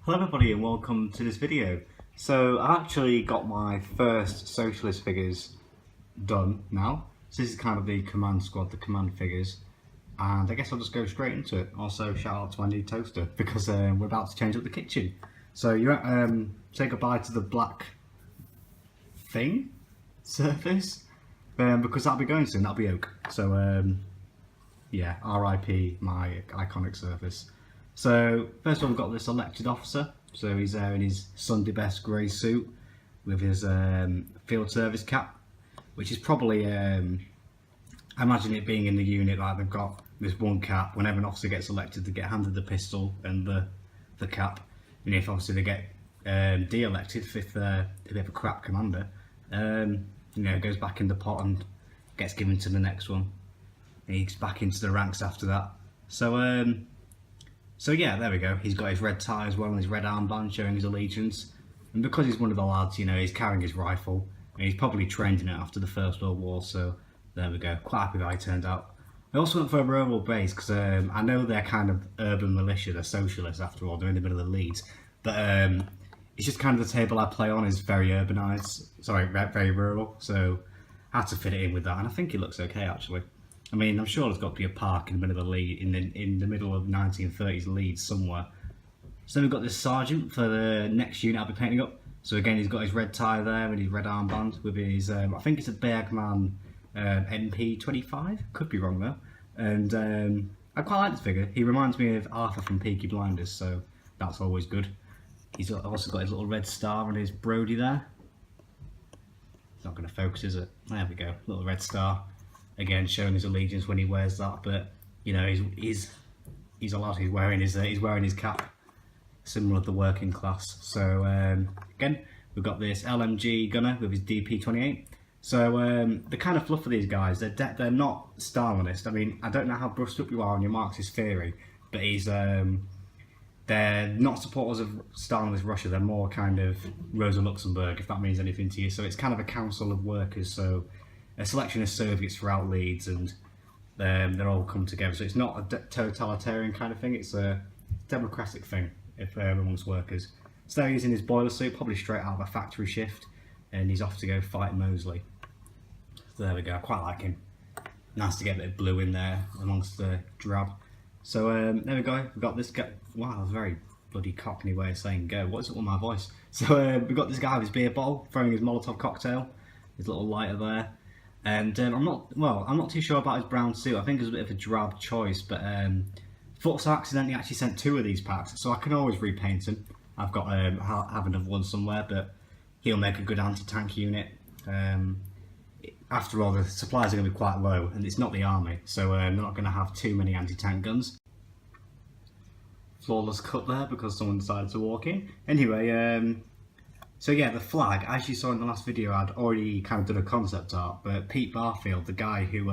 Hello everybody and welcome to this video. So I actually got my first socialist figures done now. So this is kind of the command squad, the command figures. And I guess I'll just go straight into it. Also shout out to my new toaster because we're about to change up the kitchen. So you say goodbye to the black thing surface because that'll be going soon, that'll be oak. So yeah, RIP my iconic surface. So first of all we've got this elected officer, so he's there in his Sunday best grey suit with his field service cap, which is probably, I imagine it being in the unit, like they've got this one cap, whenever an officer gets elected they get handed the pistol and the cap, and if obviously they get de-elected, if they have a crap commander, you know, it goes back in the pot and gets given to the next one, and he's back into the ranks after that. So yeah, there we go. He's got his red tie as well and his red armband showing his allegiance. And because he's one of the lads, you know, he's carrying his rifle and he's probably trained in it after the First World War. So there we go. Quite happy that he turned out. I also went for a rural base because I know they're kind of urban militia. They're socialists after all. They're in the middle of the Leeds. But it's just kind of the table I play on is very urbanised. Sorry, very rural. So I had to fit it in with that. And I think it looks okay actually. I mean, I'm sure there's got to be a park in the middle of the Leeds, in the middle of 1930s Leeds somewhere. So we've got this sergeant for the next unit I'll be painting up. So again, he's got his red tie there and his red armband with his, I think it's a Bergman MP25. Could be wrong though. And I quite like this figure. He reminds me of Arthur from Peaky Blinders, so that's always good. He's also got his little red star on his Brody there. It's not going to focus, is it? There we go, little red star. Again, showing his allegiance when he wears that, but you know he's a lad. He's wearing his cap, similar to the working class. So again, we've got this LMG gunner with his DP28. So the kind of fluff of these guys, they're not Stalinist. I mean, I don't know how brushed up you are on your Marxist theory, but they're not supporters of Stalinist Russia. They're more kind of Rosa Luxemburg, if that means anything to you. So it's kind of a council of workers. So a selection of Soviets throughout Leeds, and they're all come together. So it's not a totalitarian kind of thing, it's a democratic thing amongst workers. So there he is in his boiler suit, probably straight out of a factory shift, and he's off to go fight Mosley. So there we go, I quite like him. Nice to get a bit of blue in there amongst the drab. So there we go, we've got this guy. Wow, that was a very bloody cockney way of saying go. What is it with my voice? So we've got this guy with his beer bottle, throwing his Molotov cocktail, his little lighter there. And I'm not too sure about his brown suit. I think it was a bit of a drab choice, but Futs accidentally actually sent 2 of these packs, so I can always repaint him. I've got have another one somewhere, but he'll make a good anti-tank unit. After all, the supplies are going to be quite low, and it's not the army, so they're not going to have too many anti-tank guns. Flawless cut there because someone decided to walk in. Anyway. So yeah, the flag, as you saw in the last video, I'd already kind of done a concept art, but Pete Barfield, the guy who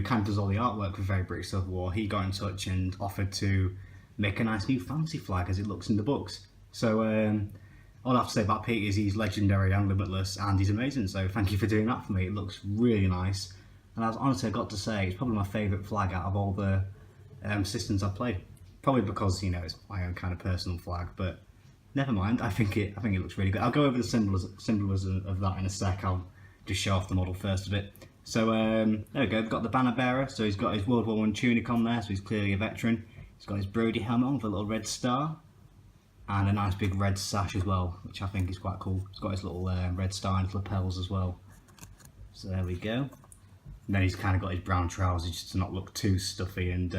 kind of does all the artwork for Very British Civil War, he got in touch and offered to make a nice new fancy flag as it looks in the books. So all I have to say about Pete is he's legendary and limitless, and he's amazing, so thank you for doing that for me. It looks really nice, and honestly, I've got to say, it's probably my favourite flag out of all the systems I've played. Probably because, you know, it's my own kind of personal flag, but never mind, I think it looks really good. I'll go over the symbolism of that in a sec. I'll just show off the model first a bit. So there we go, we've got the banner bearer, so he's got his World War I tunic on there, so he's clearly a veteran. He's got his Brody helmet on with a little red star, and a nice big red sash as well, which I think is quite cool. He's got his little red star and his lapels as well. So there we go. And then he's kind of got his brown trousers just to not look too stuffy and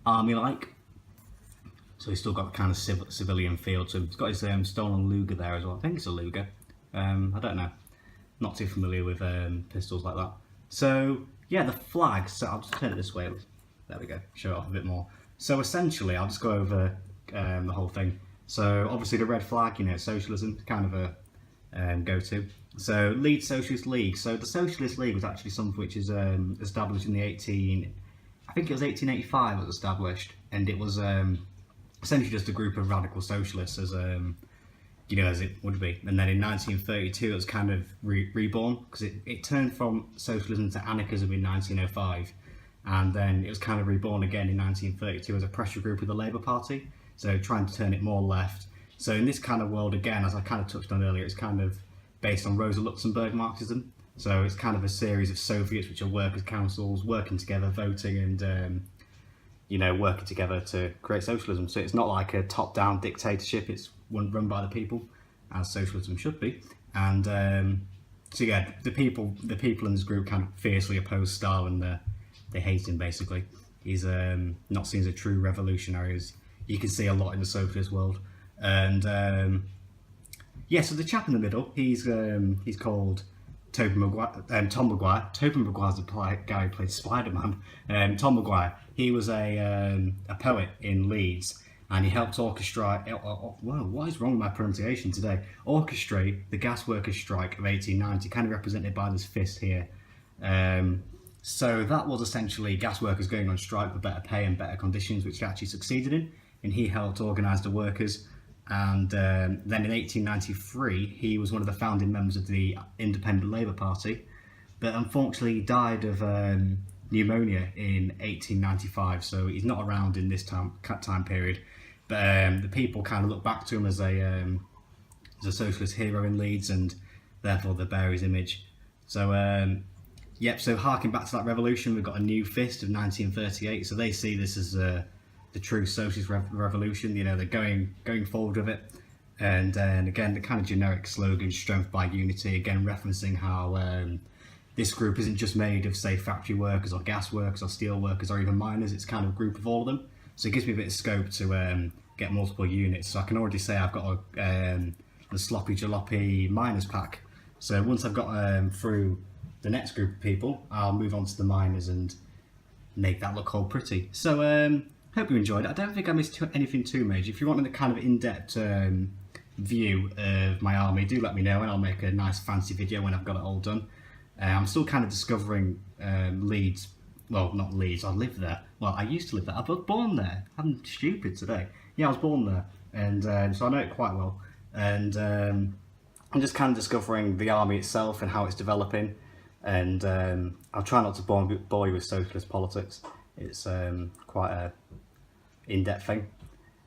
army-like. So he's still got the kind of civilian feel to him. He's got his stolen Luger there as well. I think it's a Luger. I don't know. Not too familiar with pistols like that. So yeah, the flag. So I'll just turn it this way. There we go. Show it off a bit more. So essentially, I'll just go over the whole thing. So obviously the red flag, you know, socialism, kind of a go-to. So Leeds Socialist League. So the Socialist League was actually something which is established in the I think it was 1885 it was established, and it was essentially just a group of radical socialists, as you know, as it would be. And then in 1932 it was kind of reborn, because it turned from socialism to anarchism in 1905, and then it was kind of reborn again in 1932 as a pressure group of the Labour Party. so trying to turn it more left. So in this kind of world, again, as I kind of touched on earlier, it's kind of based on Rosa Luxemburg Marxism. So it's kind of a series of Soviets, which are workers' councils, working together, voting, and working together to create socialism. So it's not like a top-down dictatorship; it's one run by the people, as socialism should be. And so yeah, the people in this group kind of fiercely oppose Stalin. They hate him basically. He's not seen as a true revolutionary, as you can see a lot in the socialist world. And yeah, so the chap in the middle, he's called Tom Maguire. Tobey Maguire's the guy who played Spider-Man. Tom Maguire. He was a poet in Leeds, and he helped orchestrate. Whoa, what is wrong with my pronunciation today? Orchestrate the gas workers' strike of 1890, kind of represented by this fist here. So that was essentially gas workers going on strike for better pay and better conditions, which he actually succeeded in. And he helped organise the workers. And then in 1893, he was one of the founding members of the Independent Labour Party, but unfortunately he died of pneumonia in 1895, so he's not around in this time period. But the people kind of look back to him as a socialist hero in Leeds, and therefore they bear his image. So yep, so harking back to that revolution, we've got a new fist of 1938, so they see this as the true socialist revolution. They're going forward with it, and again the kind of generic slogan, strength by unity, again referencing how this group isn't just made of, say, factory workers or gas workers or steel workers or even miners. It's kind of a group of all of them, so it gives me a bit of scope to get multiple units. So I can already say I've got the sloppy jalopy miners pack, so once I've got through the next group of people, I'll move on to the miners and make that look all pretty. So hope you enjoyed it. I don't think I missed anything too major. If you want a kind of in-depth view of my army, do let me know and I'll make a nice fancy video when I've got it all done. I'm still kind of discovering Leeds. Well, not Leeds, I live there. Well, I used to live there. I was born there. I'm stupid today. Yeah, I was born there, and so I know it quite well. And I'm just kind of discovering the army itself and how it's developing. And I'll try not to bore you with socialist politics. It's quite a in-depth thing.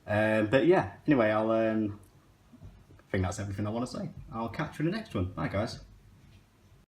But yeah, anyway, I think that's everything I want to say. I'll catch you in the next one. Bye, guys.